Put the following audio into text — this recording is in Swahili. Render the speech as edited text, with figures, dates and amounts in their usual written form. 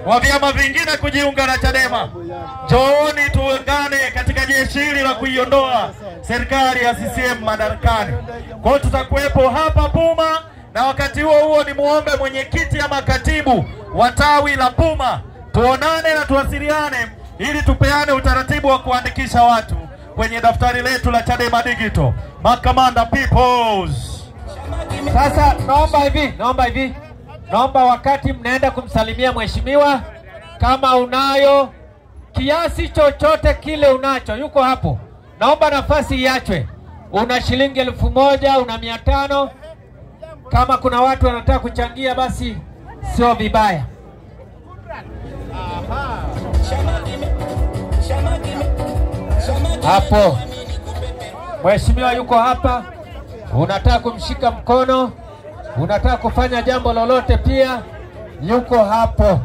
wa vyama vingine kujiunga na Chadema. Njooni tuungane katika jeshi hili la kuiondoa serikali ya CCM madarakani. Kwa hiyo tutakuwepo hapa Puma, na wakati huo ni muombe mwenyekiti ama katibu wa tawi la Puma tuonane na tuwasiliane ili tupeane utaratibu wa kuandikisha watu kwenye daftari letu la Chadema Digital. Makamanda Peoples. Sasa naomba wakati mnaenda kumsalimia mheshimiwa, kama unayo kiasi chochote kile unacho, yuko hapo, naomba nafasi iachwe. Una shilingi 1000, una 500, kama kuna watu wanataka kuchangia basi sio vibaya. Hapo mheshimiwa yuko hapa, unataka kumshika mkono, unataka kufanya jambo lolote pia yuko hapo.